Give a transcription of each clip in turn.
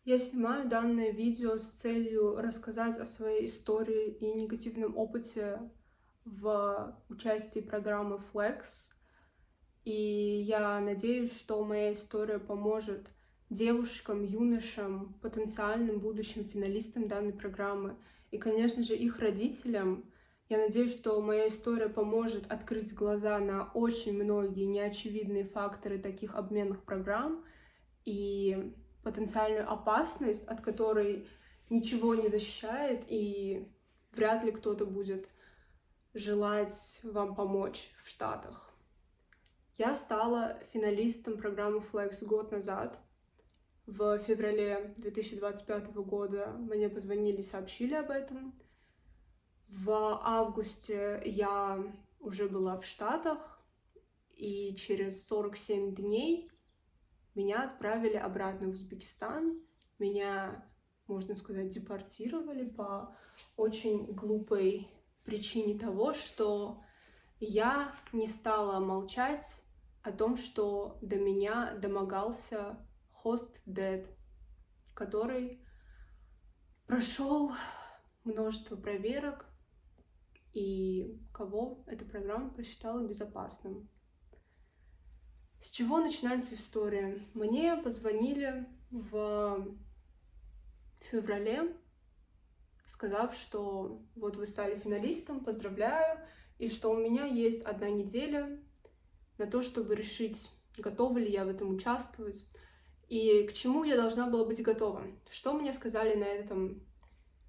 Я снимаю данное видео с целью рассказать о своей истории и негативном опыте в участии программы Flex. И я надеюсь, что моя история поможет девушкам, юношам, потенциальным будущим финалистам данной программы и, конечно же, их родителям. Я надеюсь, что моя история поможет открыть глаза на очень многие неочевидные факторы таких обменных программ и потенциальную опасность, от которой ничего не защищает, и вряд ли кто-то будет желать вам помочь в Штатах. Я стала финалистом программы Flex год назад. В феврале 2025 года мне позвонили и сообщили об этом. В августе я уже была в Штатах, и через 47 дней меня отправили обратно в Узбекистан. Меня, можно сказать, депортировали по очень глупой причине того, что я не стала молчать о том, что до меня домогался хост Дэд, который прошел множество проверок и кого эта программа посчитала безопасным. С чего начинается история? Мне позвонили в феврале, сказав, что вот вы стали финалистом, поздравляю, и что у меня есть 1 неделя на то, чтобы решить, готова ли я в этом участвовать, и к чему я должна была быть готова. Что мне сказали на этом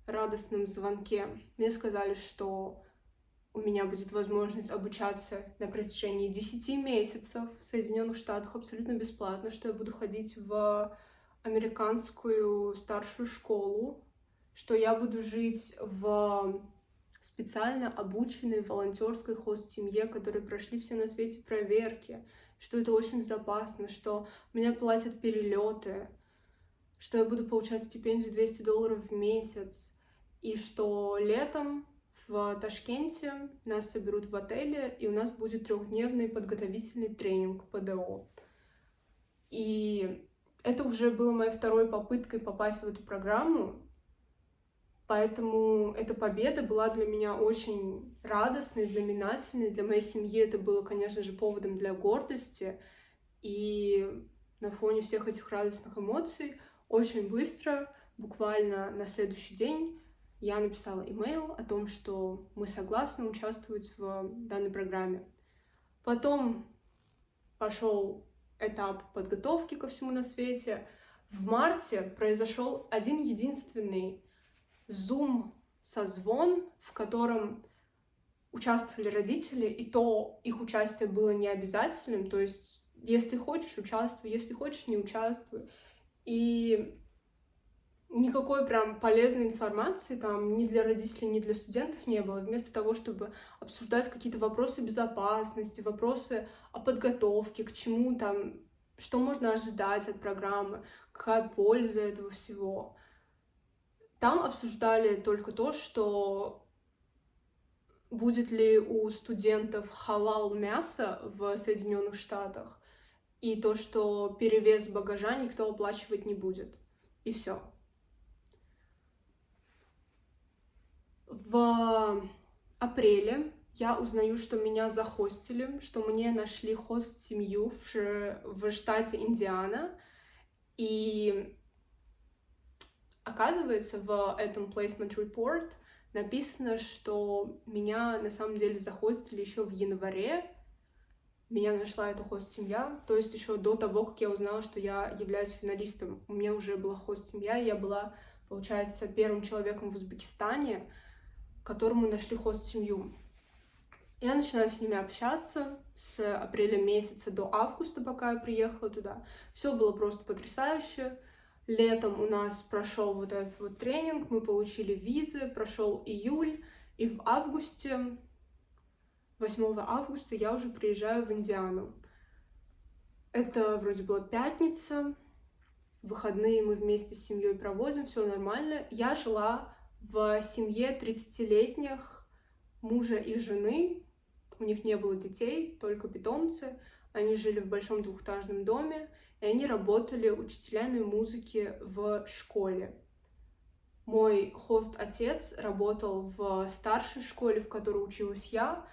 радостном звонке? Мне сказали, что у меня будет возможность обучаться на протяжении 10 месяцев в Соединенных Штатах абсолютно бесплатно, что я буду ходить в американскую старшую школу, что я буду жить в специально обученной волонтерской хост-семье, которые прошли все на свете проверки, что это очень безопасно, что мне платят перелеты, что я буду получать стипендию $200 в месяц, и что летом в Ташкенте нас соберут в отеле, и у нас будет 3-дневный подготовительный тренинг ПДО. И это уже было моей второй попыткой попасть в эту программу, поэтому эта победа была для меня очень радостной, знаменательной. Для моей семьи это было, конечно же, поводом для гордости. И на фоне всех этих радостных эмоций очень быстро, буквально на следующий день, я написала имейл о том, что мы согласны участвовать в данной программе. Потом пошел этап подготовки ко всему на свете. В марте произошел один единственный Zoom-созвон, в котором участвовали родители, и то их участие было не обязательным, то есть если хочешь, участвуй, если хочешь, не участвуй. И никакой прям полезной информации там ни для родителей, ни для студентов не было. Вместо того, чтобы обсуждать какие-то вопросы безопасности, вопросы о подготовке, к чему там, что можно ожидать от программы, какая польза этого всего. Там обсуждали только то, что будет ли у студентов халал мясо в Соединенных Штатах, и то, что перевес багажа никто оплачивать не будет. И все. В апреле я узнаю, что меня захостили, что мне нашли хост-семью в штате Индиана. И оказывается, в этом placement report написано, что меня на самом деле захостили еще в январе. Меня нашла эта хост-семья, то есть еще до того, как я узнала, что я являюсь финалистом. У меня уже была хост-семья, и я была, получается, первым человеком в Узбекистане, которому нашли хост-семью. Я начинаю с ними общаться с апреля месяца до августа, пока я приехала туда. Все было просто потрясающе. Летом у нас прошел вот этот вот тренинг, мы получили визы, прошел июль, и в августе, 8 августа, я уже приезжаю в Индиану. Это вроде была пятница, выходные мы вместе с семьей проводим, все нормально. Я жила в семье 30-летних мужа и жены, у них не было детей, только питомцы. Они жили в большом двухэтажном доме, и они работали учителями музыки в школе. Мой хост-отец работал в старшей школе, в которой училась я,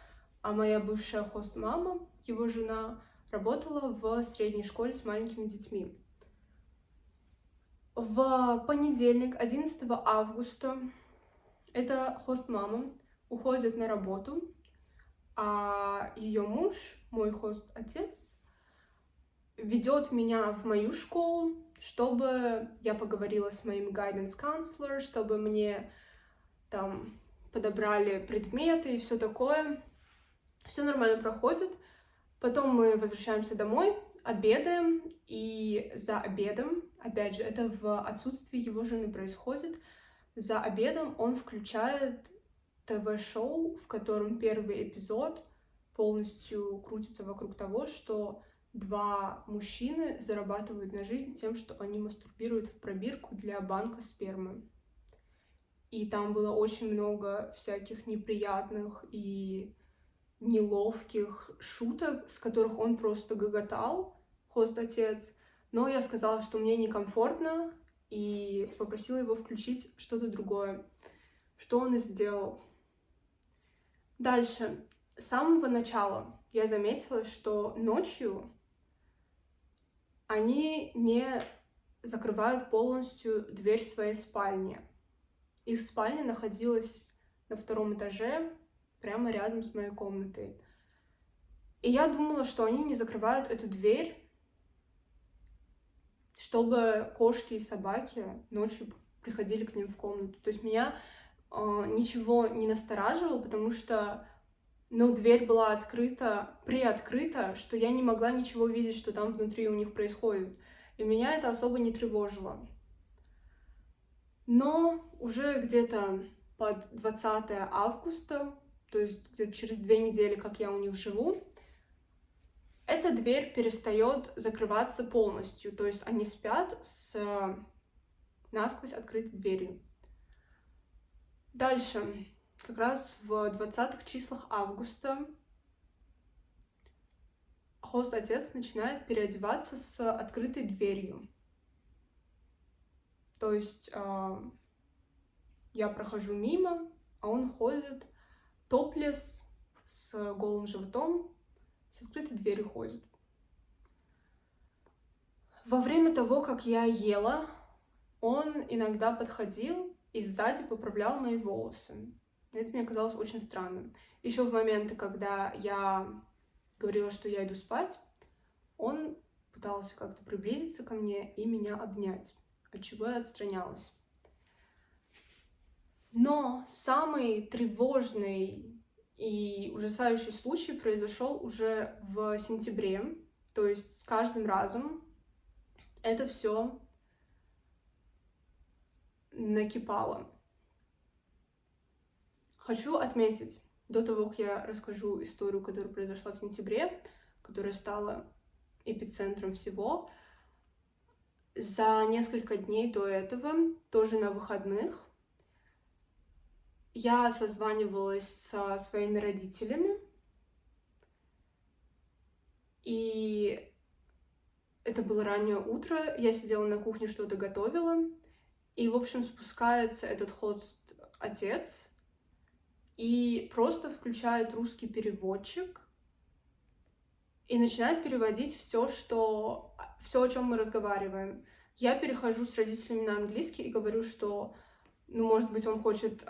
а моя бывшая хост-мама, его жена, работала в средней школе с маленькими детьми. В понедельник, 11 августа, эта хост-мама уходит на работу, а ее муж, мой хост-отец, ведет меня в мою школу, чтобы я поговорила с моим guidance counselor, чтобы мне там подобрали предметы и все такое. Все нормально проходит. Потом мы возвращаемся домой, обедаем, и за обедом, опять же, это в отсутствии его жены происходит, за обедом он включает ТВ-шоу, в котором первый эпизод полностью крутится вокруг того, что два мужчины зарабатывают на жизнь тем, что они мастурбируют в пробирку для банка спермы. И там было очень много всяких неприятных и неловких шуток, с которых он просто гоготал, хост-отец. Но я сказала, что мне некомфортно, и попросила его включить что-то другое. Что он и сделал. Дальше. С самого начала я заметила, что ночью они не закрывают полностью дверь своей спальни. Их спальня находилась на 2-м этаже, прямо рядом с моей комнатой. И я думала, что они не закрывают эту дверь, чтобы кошки и собаки ночью приходили к ним в комнату. То есть меня ничего не настораживало, потому что дверь была приоткрыта, что я не могла ничего видеть, что там внутри у них происходит. И меня это особо не тревожило. Но уже где-то под 20 августа, то есть где-то через 2 недели, как я у них живу, эта дверь перестает закрываться полностью. То есть они спят с насквозь открытой дверью. Дальше, как раз в 20-х числах августа, хост-отец начинает переодеваться с открытой дверью. То есть я прохожу мимо, а он ходит топлес с голым животом, с открытой дверью ходит. Во время того, как я ела, он иногда подходил и сзади поправлял мои волосы. Это мне казалось очень странным. Еще в моменты, когда я говорила, что я иду спать, он пытался как-то приблизиться ко мне и меня обнять, от чего я отстранялась. Но самый тревожный и ужасающий случай произошел уже в сентябре, то есть с каждым разом это все накипало. Хочу отметить, до того, как я расскажу историю, которая произошла в сентябре, которая стала эпицентром всего, за несколько дней до этого, тоже на выходных, я созванивалась со своими родителями, и это было раннее утро, я сидела на кухне, что-то готовила, и, в общем, спускается этот хост-отец и просто включает русский переводчик и начинает переводить все, о чем мы разговариваем. Я перехожу с родителями на английский и говорю, что, может быть, он хочет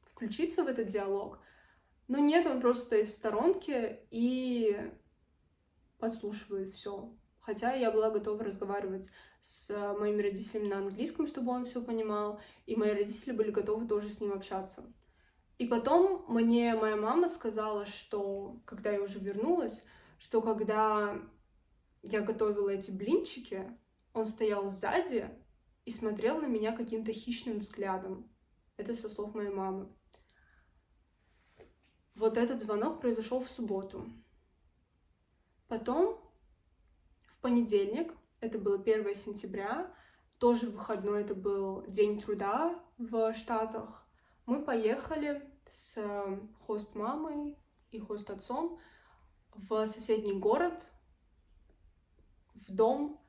включиться в этот диалог, но нет, он просто стоит в сторонке и подслушивает все. Хотя я была готова разговаривать с моими родителями на английском, чтобы он все понимал, и мои родители были готовы тоже с ним общаться. И потом мне моя мама сказала, что, когда я уже вернулась, что когда я готовила эти блинчики, он стоял сзади и смотрел на меня каким-то хищным взглядом. Это со слов моей мамы. Вот этот звонок произошел в субботу. Потом, в понедельник, это было 1 сентября, тоже выходной, это был день труда в Штатах, мы поехали с хост-мамой и хост-отцом в соседний город в дом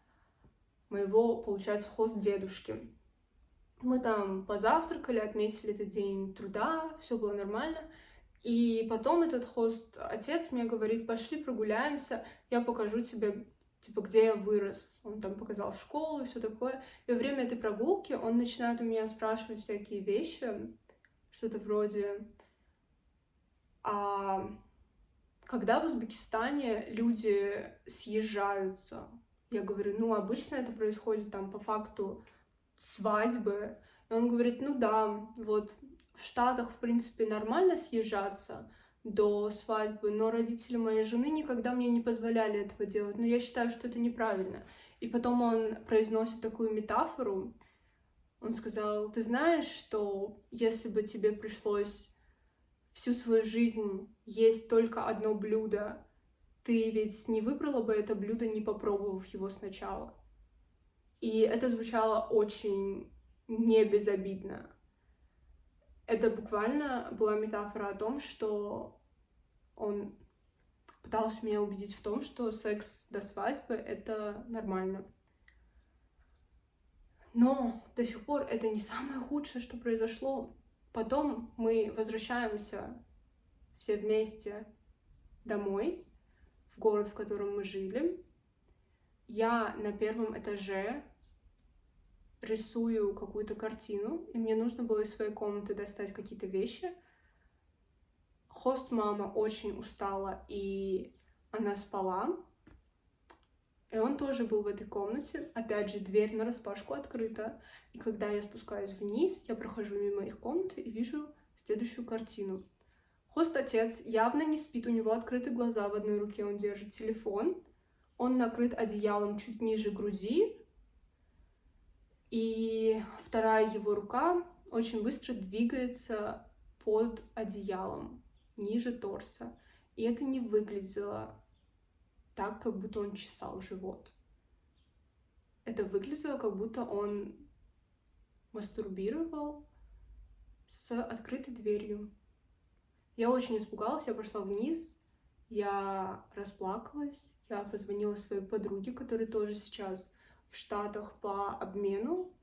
моего, получается, хост-дедушки. Мы там позавтракали, отметили этот день труда, все было нормально. И потом этот хост-отец мне говорит: пошли прогуляемся, я покажу тебе, типа, где я вырос. Он там показал школу и все такое. И во время этой прогулки он начинает у меня спрашивать всякие вещи, что-то вроде: а когда в Узбекистане люди съезжаются? Я говорю: ну, обычно это происходит там по факту свадьбы. И он говорит: ну да, вот в Штатах, в принципе, нормально съезжаться до свадьбы, но родители моей жены никогда мне не позволяли этого делать, но я считаю, что это неправильно. И потом он произносит такую метафору. Он сказал: ты знаешь, что если бы тебе пришлось всю свою жизнь есть только одно блюдо, ты ведь не выбрала бы это блюдо, не попробовав его сначала. И это звучало очень не безобидно. Это буквально была метафора о том, что он пытался меня убедить в том, что секс до свадьбы — это нормально. Но до сих пор это не самое худшее, что произошло. Потом мы возвращаемся все вместе домой, в город, в котором мы жили. Я на первом этаже рисую какую-то картину, и мне нужно было из своей комнаты достать какие-то вещи. Хост-мама очень устала, и она спала. И он тоже был в этой комнате. Опять же, дверь нараспашку открыта. И когда я спускаюсь вниз, я прохожу мимо их комнаты и вижу следующую картину. Хост-отец явно не спит, у него открыты глаза, в одной руке он держит телефон, он накрыт одеялом чуть ниже груди, и вторая его рука очень быстро двигается под одеялом, ниже торса. И это не выглядело так, как будто он чесал живот. Это выглядело, как будто он мастурбировал с открытой дверью. Я очень испугалась, я пошла вниз, я расплакалась, я позвонила своей подруге, которая тоже сейчас в Штатах по обмену,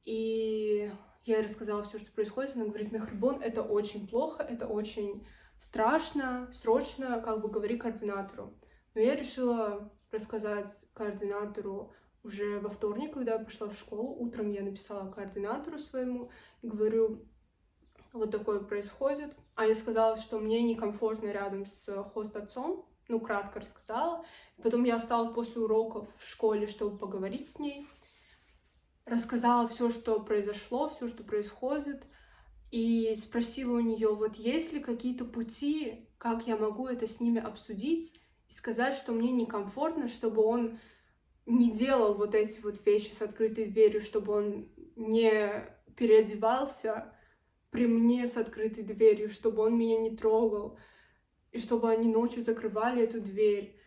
и я ей рассказала все, что происходит. Она говорит: Мехрибон, это очень плохо, это очень страшно, срочно, как бы говори координатору. Но я решила рассказать координатору уже во вторник, когда я пошла в школу. Утром я написала координатору своему и говорю: вот такое происходит. А я сказала, что мне некомфортно рядом с хост-отцом, ну, кратко рассказала. Потом я осталась после уроков в школе, чтобы поговорить с ней. Рассказала все, что произошло, все, что происходит. И спросила у нее: вот есть ли какие-то пути, как я могу это с ними обсудить и сказать, что мне некомфортно, чтобы он не делал вот эти вот вещи с открытой дверью, чтобы он не переодевался при мне с открытой дверью, чтобы он меня не трогал, и чтобы они ночью закрывали эту дверь.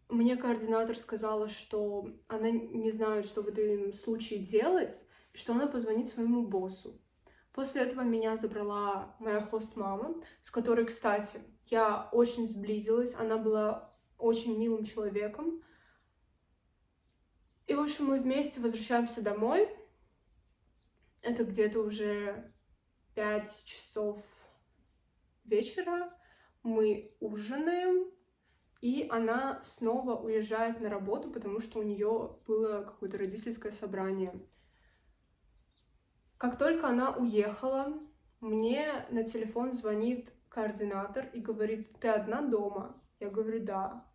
Мне координатор сказала, что она не знает, что в этом случае делать, и что она позвонит своему боссу. После этого меня забрала моя хост-мама, с которой, кстати, я очень сблизилась. Она была очень милым человеком. И, в общем, мы вместе возвращаемся домой. Это где-то уже 5 часов вечера. Мы ужинаем, и она снова уезжает на работу, потому что у нее было какое-то родительское собрание. Как только она уехала, мне на телефон звонит координатор и говорит: ты одна дома? Я говорю: да.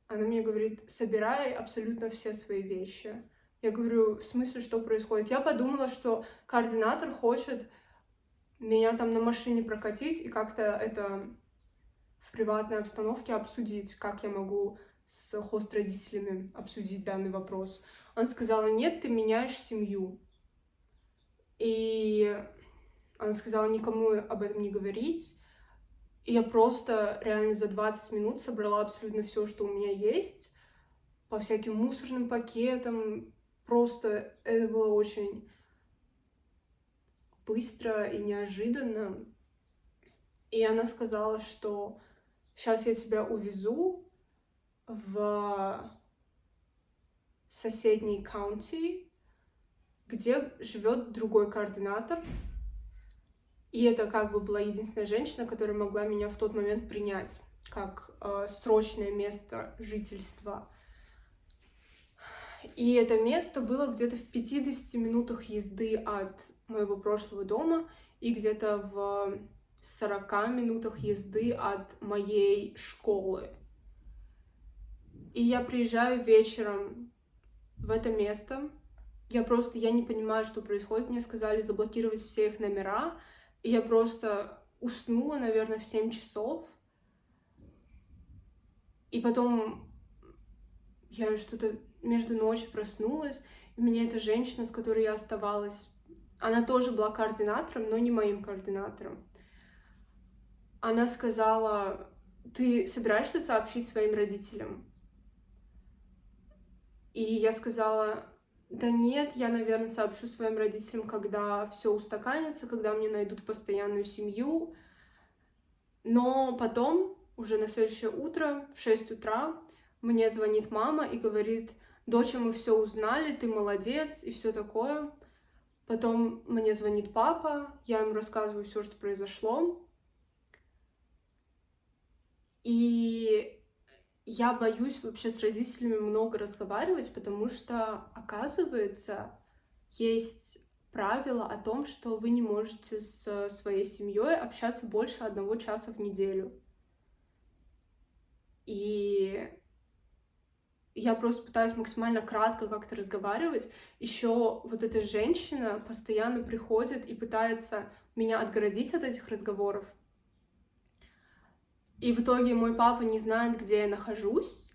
Она мне говорит: собирай абсолютно все свои вещи. Я говорю: в смысле, что происходит? Я подумала, что координатор хочет меня там на машине прокатить и как-то это в приватной обстановке обсудить, как я могу с хост-родителями обсудить данный вопрос. Она сказала: нет, ты меняешь семью. И она сказала никому об этом не говорить. И я просто реально за 20 минут собрала абсолютно все, что у меня есть, по всяким мусорным пакетам. Просто это было очень быстро и неожиданно. И она сказала, что сейчас я тебя увезу в соседней каунти, где живет другой координатор. И это как бы была единственная женщина, которая могла меня в тот момент принять как срочное место жительства. И это место было где-то в 50 минутах езды от моего прошлого дома и где-то в 40 минутах езды от моей школы. И я приезжаю вечером в это место. Я не понимаю, что происходит. Мне сказали заблокировать все их номера. И я просто уснула, наверное, в 7 часов. И потом я что-то между ночью проснулась. И мне эта женщина, с которой я оставалась, она тоже была координатором, но не моим координатором. Она сказала: ты собираешься сообщить своим родителям? И я сказала: да нет, я, наверное, сообщу своим родителям, когда все устаканится, когда мне найдут постоянную семью. Но потом, уже на следующее утро, в 6 утра, мне звонит мама и говорит: доча, мы все узнали, ты молодец и все такое. Потом мне звонит папа, я ему рассказываю все, что произошло. И я боюсь вообще с родителями много разговаривать, потому что, оказывается, есть правило о том, что вы не можете с своей семьей общаться больше 1 часа в неделю. И я просто пытаюсь максимально кратко как-то разговаривать. Еще вот эта женщина постоянно приходит и пытается меня отгородить от этих разговоров. И в итоге мой папа не знает, где я нахожусь.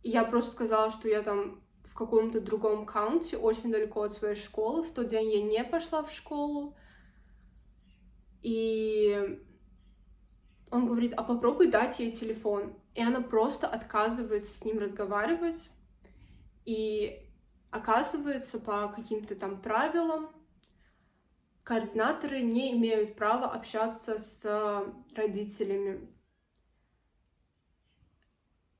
Я просто сказала, что я там в каком-то другом каунти, очень далеко от своей школы. В тот день я не пошла в школу. И он говорит: а попробуй дать ей телефон. И она просто отказывается с ним разговаривать. И оказывается, по каким-то там правилам координаторы не имеют права общаться с родителями.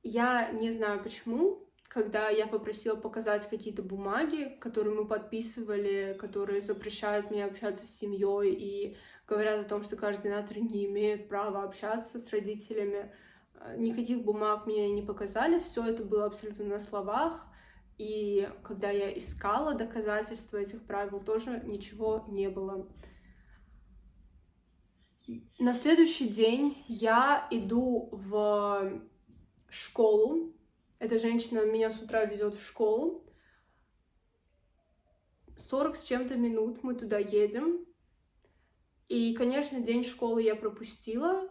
Я не знаю почему, когда я попросила показать какие-то бумаги, которые мы подписывали, которые запрещают мне общаться с семьей и говорят о том, что координаторы не имеют права общаться с родителями, никаких бумаг мне не показали, все это было абсолютно на словах. И когда я искала доказательства этих правил, тоже ничего не было. На следующий день я иду в школу. Эта женщина меня с утра везет в школу. 40 с чем-то минут мы туда едем. И, конечно, день школы я пропустила.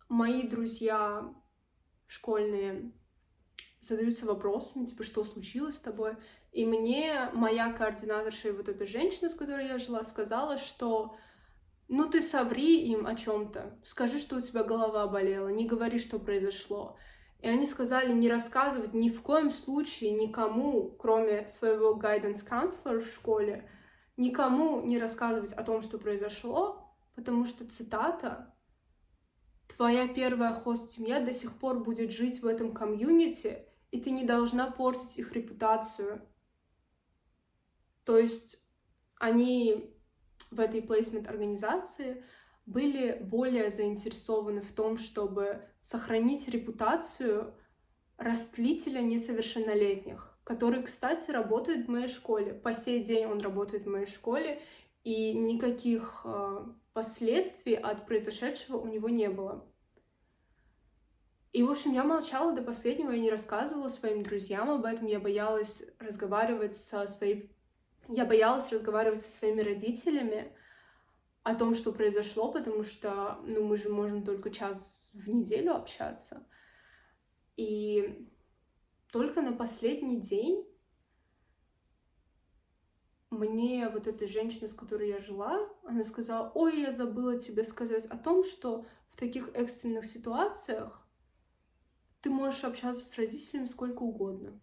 Мои друзья школьные задаются вопросами, типа, что случилось с тобой? И мне моя координаторша и вот эта женщина, с которой я жила, сказала, что ну ты соври им о чем-то, скажи, что у тебя голова болела, не говори, что произошло. И они сказали не рассказывать ни в коем случае никому, кроме своего guidance counselor в школе, никому не рассказывать о том, что произошло, потому что, цитата: твоя первая хост-семья до сих пор будет жить в этом комьюнити, и ты не должна портить их репутацию. То есть они в этой плейсмент-организации были более заинтересованы в том, чтобы сохранить репутацию растлителя несовершеннолетних, который, кстати, работает в моей школе. По сей день он работает в моей школе, и никаких последствий от произошедшего у него не было. И, в общем, я молчала до последнего, я не рассказывала своим друзьям об этом, я боялась разговаривать со своими родителями о том, что произошло, потому что, мы же можем только час в неделю общаться. И только на последний день мне вот эта женщина, с которой я жила, она сказала: ой, я забыла тебе сказать о том, что в таких экстренных ситуациях ты можешь общаться с родителями сколько угодно.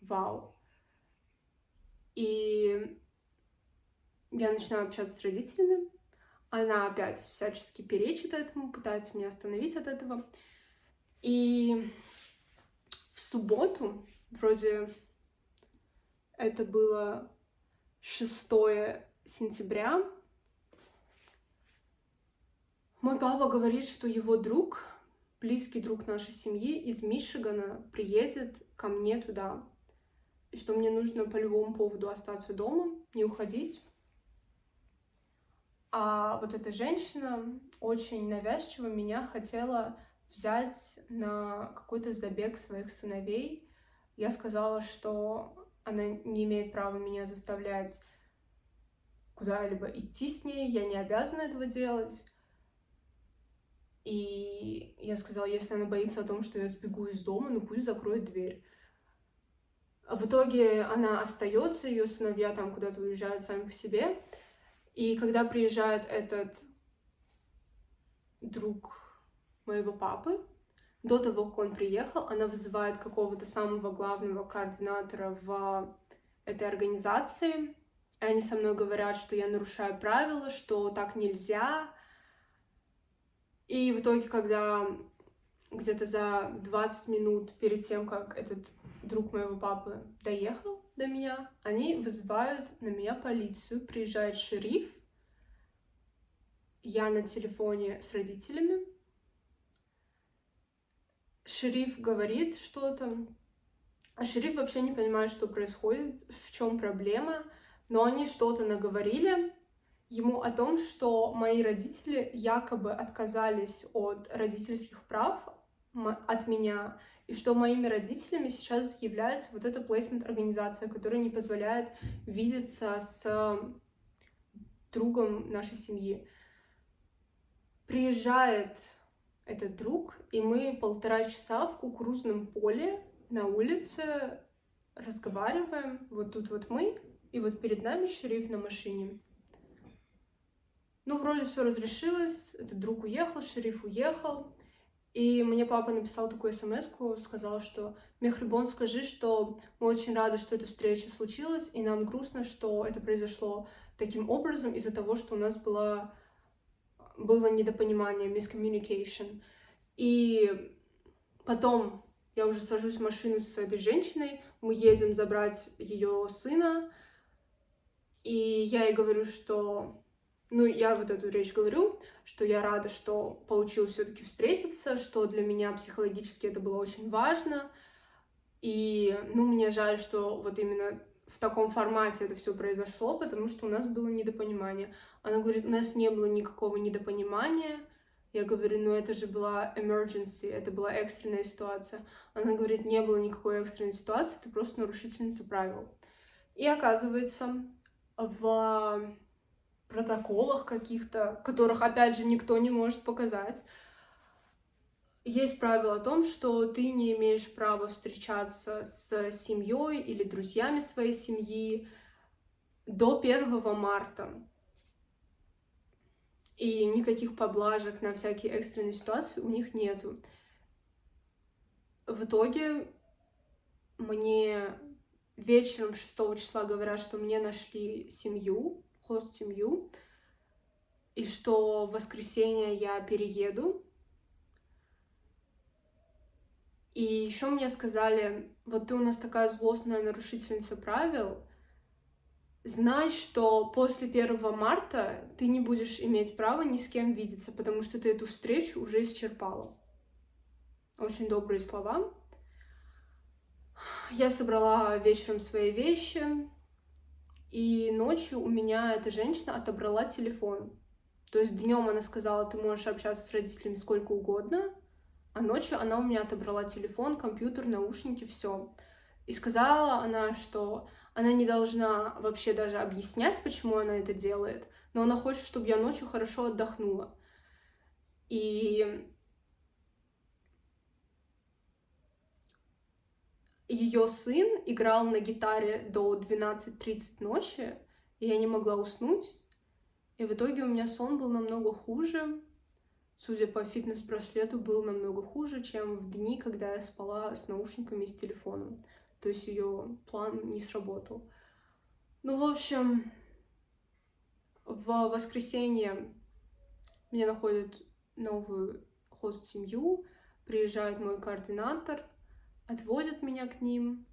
Вау. И я начинаю общаться с родителями. Она опять всячески перечит этому, пытается меня остановить от этого. И в субботу вроде это было 6 сентября. Мой папа говорит, что его друг, близкий друг нашей семьи из Мичигана, приедет ко мне туда, и что мне нужно по любому поводу остаться дома, не уходить. А вот эта женщина очень навязчиво меня хотела взять на какой-то забег своих сыновей. Я сказала, что она не имеет права меня заставлять куда-либо идти с ней, я не обязана этого делать. И я сказала, если она боится о том, что я сбегу из дома, ну пусть закроет дверь. В итоге она остается, ее сыновья там куда-то уезжают сами по себе. И когда приезжает этот друг моего папы, до того, как он приехал, она вызывает какого-то самого главного координатора в этой организации. И они со мной говорят, что я нарушаю правила, что так нельзя. И в итоге, когда где-то за 20 минут перед тем, как этот друг моего папы доехал до меня, они вызывают на меня полицию, приезжает шериф, я на телефоне с родителями, шериф говорит что-то, а шериф вообще не понимает, что происходит, в чем проблема, но они что-то наговорили ему о том, что мои родители якобы отказались от родительских прав от меня, и что моими родителями сейчас является вот эта плейсмент-организация, которая не позволяет видеться с другом нашей семьи. Приезжает этот друг, и мы 1,5 часа в кукурузном поле на улице разговариваем. Вот тут вот мы, и вот перед нами шериф на машине. Ну, вроде все разрешилось, этот друг уехал, шериф уехал, и мне папа написал такую смс-ку, сказал, что «Мехрибон, скажи, что мы очень рады, что эта встреча случилась, и нам грустно, что это произошло таким образом из-за того, что у нас было недопонимание, miscommunication». И потом я уже сажусь в машину с этой женщиной, мы едем забрать ее сына, и я ей говорю, что... Ну, я вот эту речь говорю, что я рада, что получилось все-таки встретиться, что для меня психологически это было очень важно. И, ну, мне жаль, что вот именно в таком формате это все произошло, потому что у нас было недопонимание. Она говорит, у нас не было никакого недопонимания. Я говорю, ну это же была emergency, это была экстренная ситуация. Она говорит, не было никакой экстренной ситуации, ты просто нарушительница правил. И оказывается, в протоколах каких-то, которых, опять же, никто не может показать, есть правило о том, что ты не имеешь права встречаться с семьей или друзьями своей семьи до 1 марта. И никаких поблажек на всякие экстренные ситуации у них нету. В итоге мне вечером 6 числа говорят, что мне нашли семью, хост-семью, и что в воскресенье я перееду. И еще мне сказали, вот ты у нас такая злостная нарушительница правил, знай, что после 1 марта ты не будешь иметь права ни с кем видеться, потому что ты эту встречу уже исчерпала. Очень добрые слова. Я собрала вечером свои вещи, и ночью у меня эта женщина отобрала телефон. То есть днем она сказала, ты можешь общаться с родителями сколько угодно, а ночью она у меня отобрала телефон, компьютер, наушники, все. И сказала она, что она не должна вообще даже объяснять, почему она это делает, но она хочет, чтобы я ночью хорошо отдохнула. И ее сын играл на гитаре до 12:30 ночи, и я не могла уснуть. И в итоге у меня сон был намного хуже. Судя по фитнес-браслету, был намного хуже, чем в дни, когда я спала с наушниками и с телефоном. То есть ее план не сработал. Ну, в общем, в воскресенье мне находят новую хост-семью, приезжает мой координатор, отвозят меня к ним,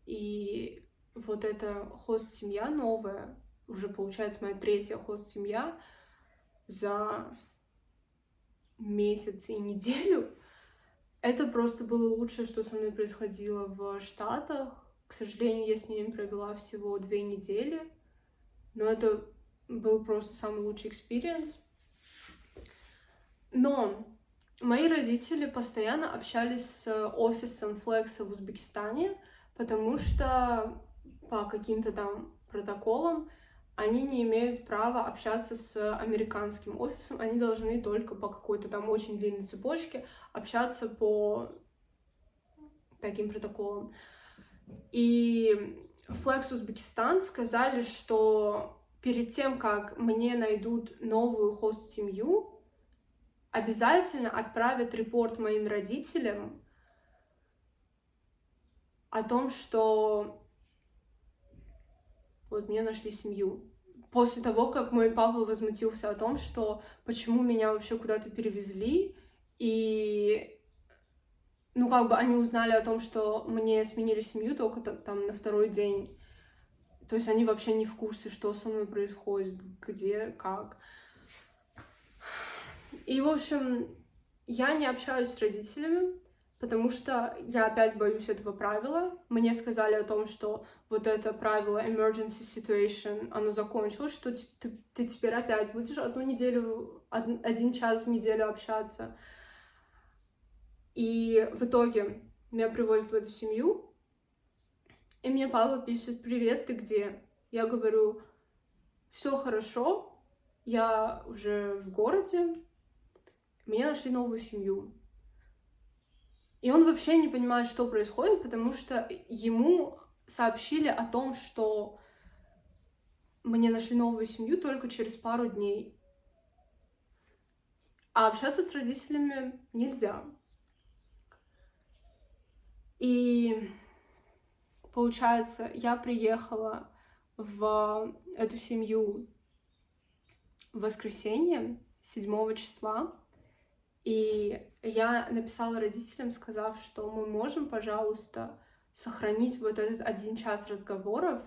И вот эта хост-семья новая, уже получается моя третья хост-семья за месяц и неделю, это просто было лучшее, что со мной происходило в Штатах. К сожалению, я с ними провела всего 2 недели, но это был просто самый лучший экспириенс. Но мои родители постоянно общались с офисом Флекса в Узбекистане, потому что по каким-то там протоколам они не имеют права общаться с американским офисом, они должны только по какой-то там очень длинной цепочке общаться по таким протоколам. И Flex Узбекистан сказали, что перед тем, как мне найдут новую хост-семью, обязательно отправят репорт моим родителям о том, что вот мне нашли семью. После того, как мой папа возмутился о том, что почему меня вообще куда-то перевезли, и как бы они узнали о том, что мне сменили семью только там на 2-й день. То есть они вообще не в курсе, что со мной происходит, где, как. И, в общем, я не общаюсь с родителями, потому что я опять боюсь этого правила. Мне сказали о том, что вот это правило emergency situation, оно закончилось, что ты теперь опять будешь 1 час в неделю общаться. И в итоге меня привозят в эту семью, и мне папа пишет: «Привет, ты где?» Я говорю: «Все хорошо, я уже в городе, мне нашли новую семью». И он вообще не понимает, что происходит, потому что ему сообщили о том, что мне нашли новую семью только через пару дней. А общаться с родителями нельзя. И получается, я приехала в эту семью в воскресенье, 7 числа, и я написала родителям, сказав, что мы можем, пожалуйста, сохранить вот этот 1 час разговоров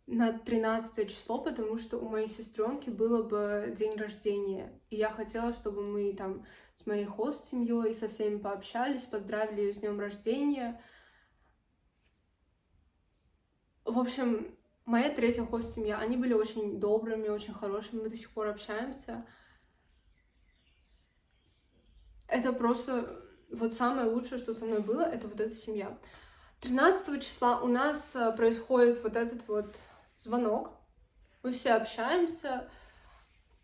на 13 число, потому что у моей сестренки было бы день рождения, и я хотела, чтобы мы там с моей хост-семьей со всеми пообщались, поздравили ее с днем рождения. В общем, моя третья хост-семья, они были очень добрыми, очень хорошими, мы до сих пор общаемся. Это просто вот самое лучшее, что со мной было, это вот эта семья. 13 числа у нас происходит вот этот вот звонок. Мы все общаемся,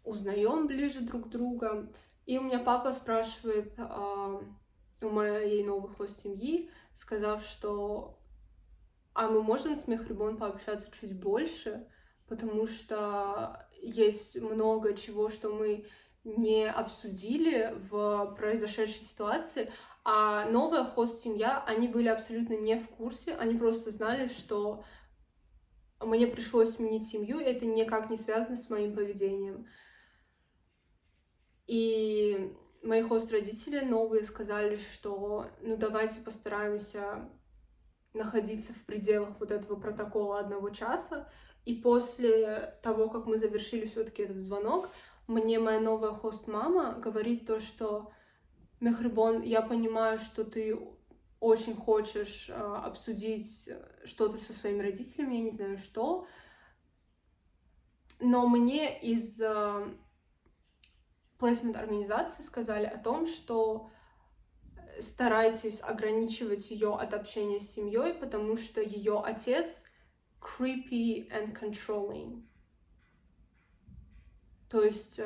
узнаем ближе друг друга. И у меня папа спрашивает у моей новой хост-семьи, сказав, что мы можем с Мехрибон пообщаться чуть больше, потому что есть много чего, что мы не обсудили в произошедшей ситуации, а новая хост-семья, они были абсолютно не в курсе, они просто знали, что мне пришлось сменить семью, и это никак не связано с моим поведением. И мои хост-родители новые сказали, что давайте постараемся находиться в пределах вот этого протокола 1 часа. И после того, как мы завершили все-таки этот звонок, мне моя новая хост-мама говорит то, что Мехрибон, я понимаю, что ты очень хочешь обсудить что-то со своими родителями, я не знаю что, но мне из плейсмент организации сказали о том, что старайтесь ограничивать ее от общения с семьей, потому что ее отец creepy and controlling. То есть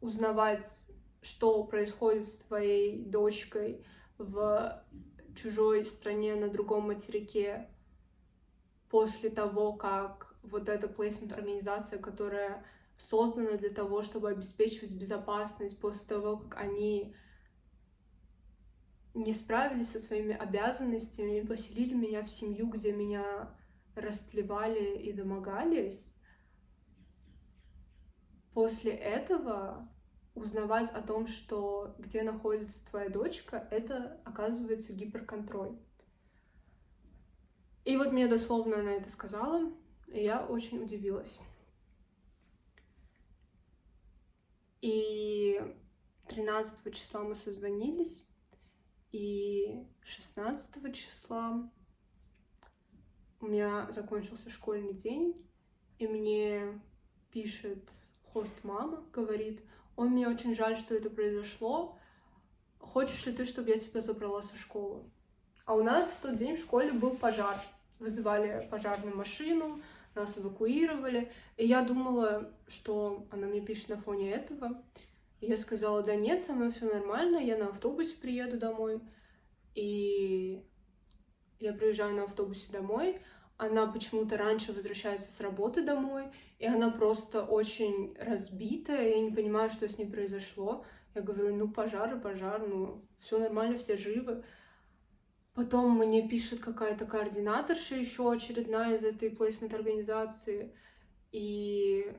узнавать, что происходит с твоей дочкой в чужой стране на другом материке после того, как вот эта плейсмент организация, которая создана для того, чтобы обеспечивать безопасность, после того, как они не справились со своими обязанностями и поселили меня в семью, где меня растлевали и домогались. После этого узнавать о том, что где находится твоя дочка, это, оказывается, гиперконтроль. И вот мне дословно она это сказала, и я очень удивилась. И 13 числа мы созвонились, и 16 числа у меня закончился школьный день, и мне пишет хост-мама, говорит: «Ой, мне очень жаль, что это произошло. Хочешь ли ты, чтобы я тебя забрала со школы?» А у нас в тот день в школе был пожар. Вызывали пожарную машину, нас эвакуировали. И я думала, что она мне пишет на фоне этого. И я сказала: да нет, со мной все нормально, я на автобусе приеду домой. И я приезжаю на автобусе домой, она почему-то раньше возвращается с работы домой, и она просто очень разбитая, я не понимаю, что с ней произошло. Я говорю: ну, пожар и пожар, ну, все нормально, все живы. Потом мне пишет какая-то координаторша еще очередная из этой плейсмент-организации и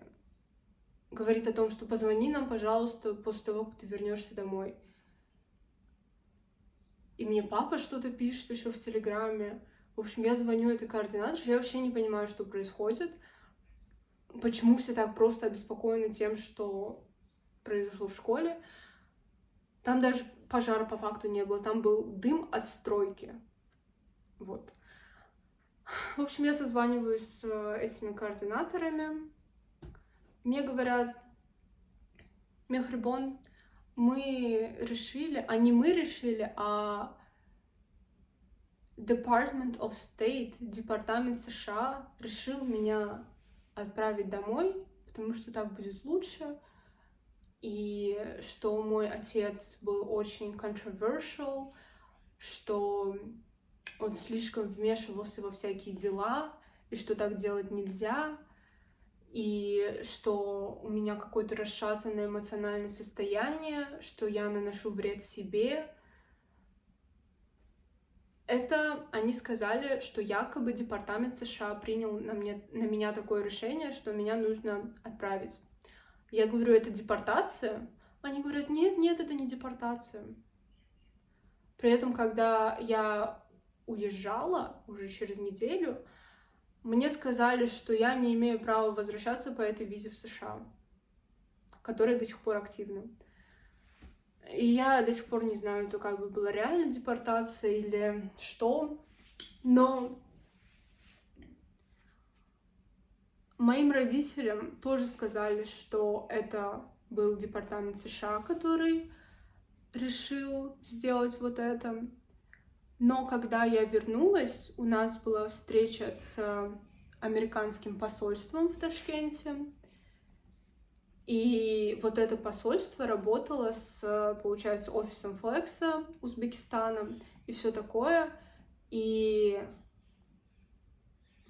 говорит о том, что позвони нам, пожалуйста, после того, как ты вернешься домой. И мне папа что-то пишет еще в Телеграме. В общем, я звоню этой координаторше, я вообще не понимаю, что происходит. Почему все так просто обеспокоены тем, что произошло в школе. Там даже пожара по факту не было, там был дым от стройки. Вот. В общем, я созваниваюсь с этими координаторами. Мне говорят: Мехрибон, мы решили, а не мы решили, а Department of State, Департамент США решил меня отправить домой, потому что так будет лучше, и что мой отец был очень controversial, что он слишком вмешивался во всякие дела, и что так делать нельзя, и что у меня какое-то расшатанное эмоциональное состояние, что я наношу вред себе. Это они сказали, что якобы Департамент США принял на меня такое решение, что меня нужно отправить. Я говорю: это депортация? Они говорят: нет, нет, это не депортация. При этом, когда я уезжала уже через неделю, мне сказали, что я не имею права возвращаться по этой визе в США, которая до сих пор активна. И я до сих пор не знаю, это как бы была реально депортация или что, но моим родителям тоже сказали, что это был Департамент США, который решил сделать вот это. Но когда я вернулась, у нас была встреча с американским посольством в Ташкенте. И вот это посольство работало с, получается, офисом Флекса Узбекистана и все такое. И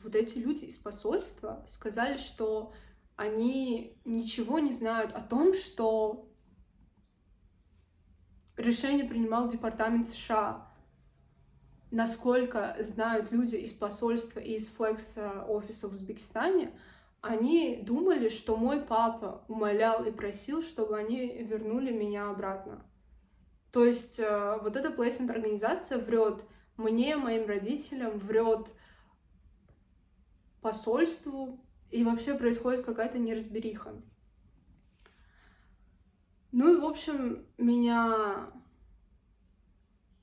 вот эти люди из посольства сказали, что они ничего не знают о том, что решение принимал Департамент США. Насколько знают люди из посольства и из Флекса офиса в Узбекистане, они думали, что мой папа умолял и просил, чтобы они вернули меня обратно. То есть вот эта плейсмент-организация врет мне, моим родителям, врет посольству, и вообще происходит какая-то неразбериха. Ну и, в общем, меня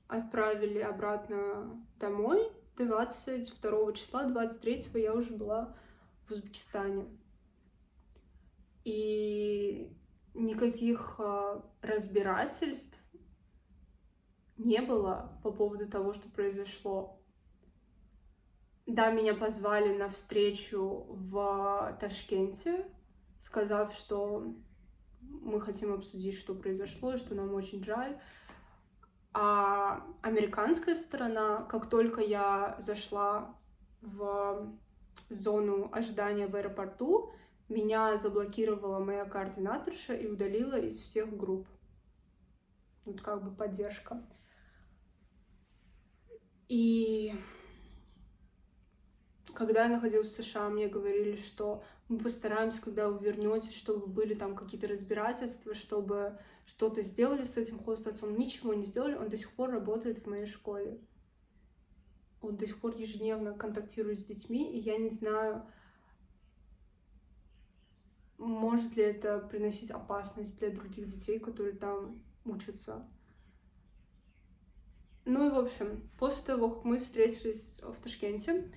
отправили обратно домой 22 числа, 23 я уже была в Узбекистане. И никаких разбирательств не было по поводу того, что произошло. Да, меня позвали на встречу в Ташкенте, сказав, что мы хотим обсудить, что произошло, и что нам очень жаль. А американская сторона, как только я зашла в зону ожидания в аэропорту, меня заблокировала моя координаторша и удалила из всех групп. Вот как бы поддержка. И когда я находилась в США, мне говорили, что мы постараемся, когда вы вернетесь, чтобы были там какие-то разбирательства, чтобы что-то сделали с этим хост-отцом. Ничего не сделали, он до сих пор работает в моей школе. он до сих пор ежедневно контактирует с детьми, и я не знаю, может ли это приносить опасность для других детей, которые там учатся. Ну и, в общем, после того, как мы встретились в Ташкенте,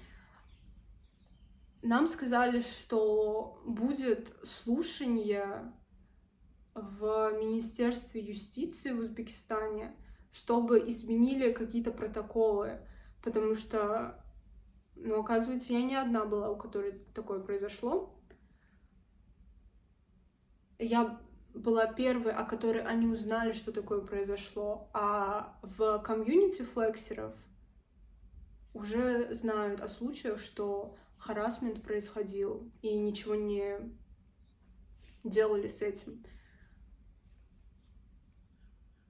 нам сказали, что будет слушание в Министерстве юстиции в Узбекистане, чтобы изменили какие-то протоколы, потому что, ну, оказывается, я не одна была, у которой такое произошло. Я была первой, о которой они узнали, что такое произошло, а в комьюнити флексеров уже знают о случаях, что харассмент происходил, и ничего не делали с этим.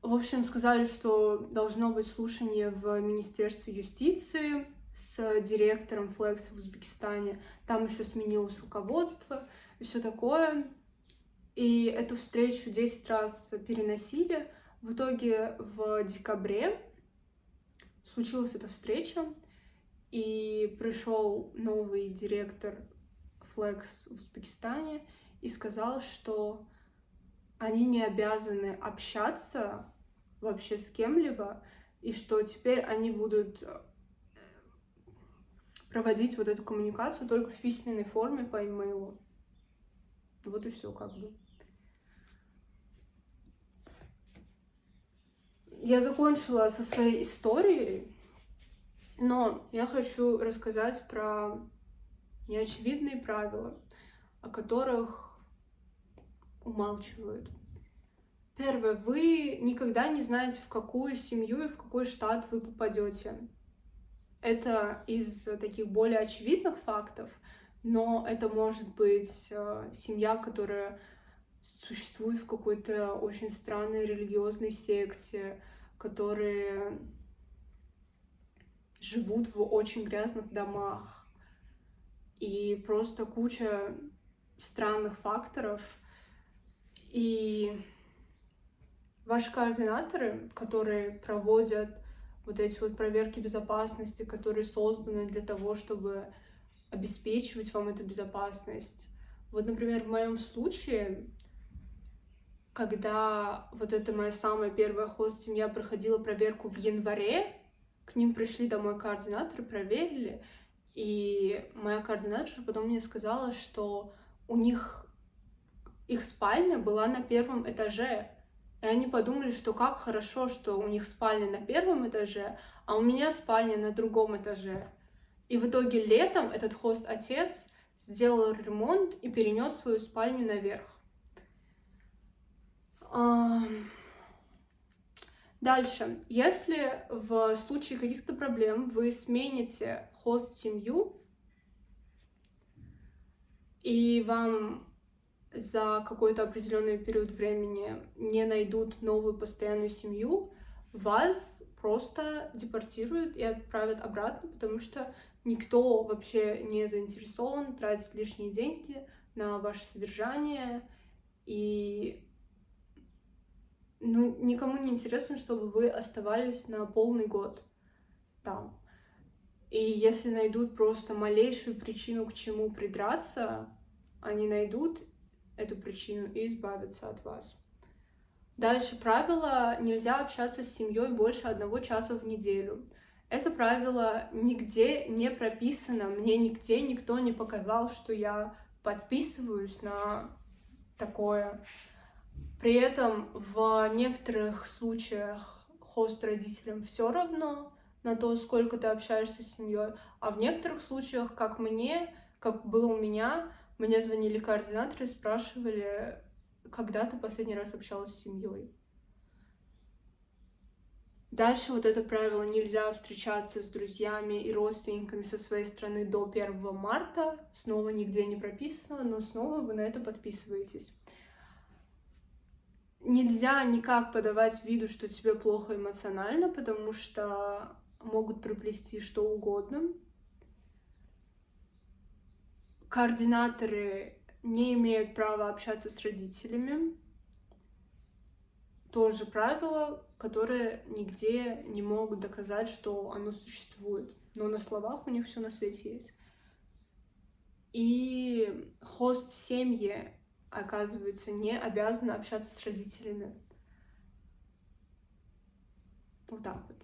В общем, сказали, что должно быть слушание в Министерстве юстиции с директором Флекса в Узбекистане. Там еще сменилось руководство и все такое. И эту встречу 10 раз переносили. В итоге в декабре случилась эта встреча, и пришел новый директор Flex в Узбекистане и сказал, что они не обязаны общаться вообще с кем-либо, и что теперь они будут проводить вот эту коммуникацию только в письменной форме по имейлу. Вот и все как бы. Я закончила со своей историей, но я хочу рассказать про неочевидные правила, о которых умалчивают. Первое. Вы никогда не знаете, в какую семью и в какой штат вы попадете. Это из таких более очевидных фактов, но это может быть семья, которая существует в какой-то очень странной религиозной секте, которые живут в очень грязных домах. И просто куча странных факторов. И ваши координаторы, которые проводят вот эти вот проверки безопасности, которые созданы для того, чтобы обеспечивать вам эту безопасность. Вот, например, в моем случае, когда вот эта моя самая первая хост-семья проходила проверку в январе, к ним пришли домой координаторы, проверили, и моя координаторша потом мне сказала, что у них их спальня была на первом этаже. И они подумали, что как хорошо, что у них спальня на первом этаже, а у меня спальня на другом этаже. И в итоге летом этот хост-отец сделал ремонт и перенес свою спальню наверх. Дальше. Если в случае каких-то проблем вы смените хост-семью, и вам за какой-то определенный период времени не найдут новую постоянную семью, вас просто депортируют и отправят обратно, потому что никто вообще не заинтересован тратить лишние деньги на ваше содержание, и никому не интересно, чтобы вы оставались на полный год там. И если найдут просто малейшую причину, к чему придраться, они найдут эту причину и избавятся от вас. Дальше правило: нельзя общаться с семьей больше 1 часа в неделю. Это правило нигде не прописано, мне нигде никто не показал, что я подписываюсь на такое. При этом в некоторых случаях хост-родителям все равно на то, сколько ты общаешься с семьей, а в некоторых случаях, как было у меня, мне звонили координаторы и спрашивали, когда ты последний раз общалась с семьей. Дальше вот это правило: нельзя встречаться с друзьями и родственниками со своей страны до 1 марта. Снова нигде не прописано, но снова вы на это подписываетесь. Нельзя никак подавать виду, что тебе плохо эмоционально, потому что могут приплести что угодно. Координаторы не имеют права общаться с родителями. Тоже правило, которое нигде не могут доказать, что оно существует. но на словах у них все на свете есть. И хост семьи, оказывается, не обязан общаться с родителями. Вот так вот.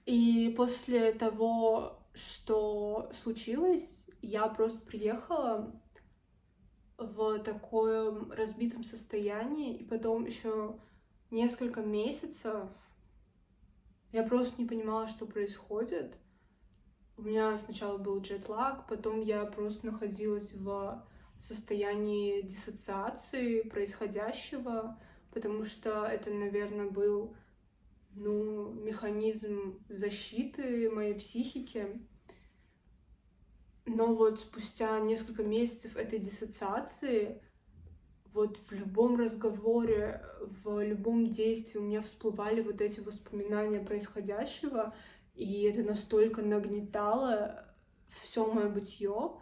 И после того, что случилось, я просто приехала в таком разбитом состоянии, и потом еще несколько месяцев я просто не понимала, что происходит. У меня сначала был джетлаг, потом я просто находилась в состоянии диссоциации происходящего, потому что это, наверное, был механизм защиты моей психики. Но вот спустя несколько месяцев этой диссоциации, вот в любом разговоре, в любом действии у меня всплывали вот эти воспоминания происходящего, и это настолько нагнетало все мое бытие,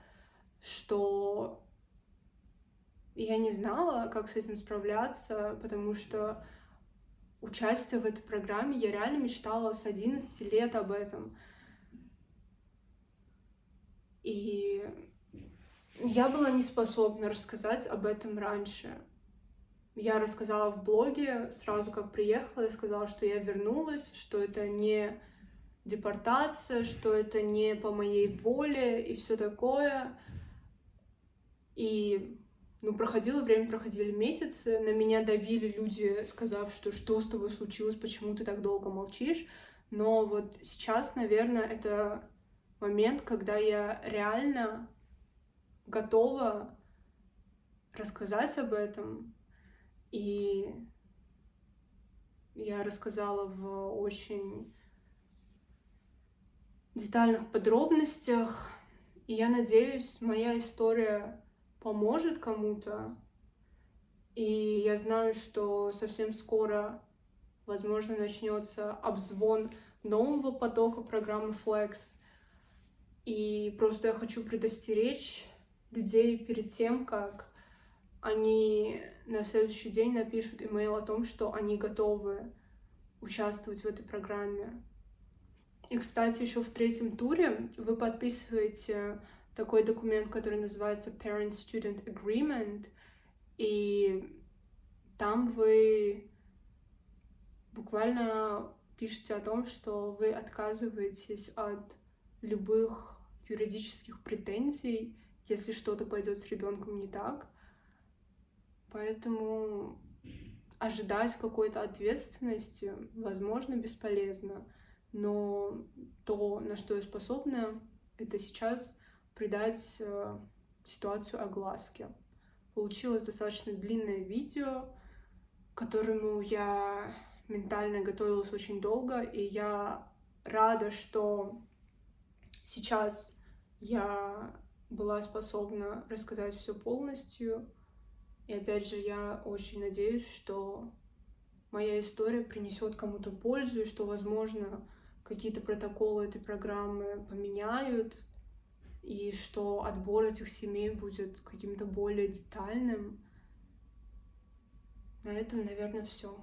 что я не знала, как с этим справляться, потому что участие в этой программе я реально мечтала с 11 лет об этом. И я была не способна рассказать об этом раньше. Я рассказала в блоге сразу, как приехала, я сказала, что я вернулась, что это не депортация, что это не по моей воле и все такое. И проходило время, проходили месяцы, на меня давили люди, сказав, что с тобой случилось, почему ты так долго молчишь. Но вот сейчас, наверное, это момент, когда я реально готова рассказать об этом. И я рассказала в очень детальных подробностях. И я надеюсь, моя история поможет кому-то. И я знаю, что совсем скоро, возможно, начнется обзвон нового потока программы Flex. И просто я хочу предостеречь людей перед тем, как они на следующий день напишут имейл о том, что они готовы участвовать в этой программе. И, кстати, еще в 3-м туре вы подписываете такой документ, который называется Parent-Student Agreement, и там вы буквально пишете о том, что вы отказываетесь от любых юридических претензий, если что-то пойдет с ребенком не так. Поэтому ожидать какой-то ответственности, возможно, бесполезно. Но то, на что я способна, это сейчас придать ситуацию огласке. Получилось достаточно длинное видео, к которому я ментально готовилась очень долго, и я рада, что сейчас я была способна рассказать все полностью. И опять же, я очень надеюсь, что моя история принесет кому-то пользу, и что, возможно, какие-то протоколы этой программы поменяют, и что отбор этих семей будет каким-то более детальным. На этом, наверное, все.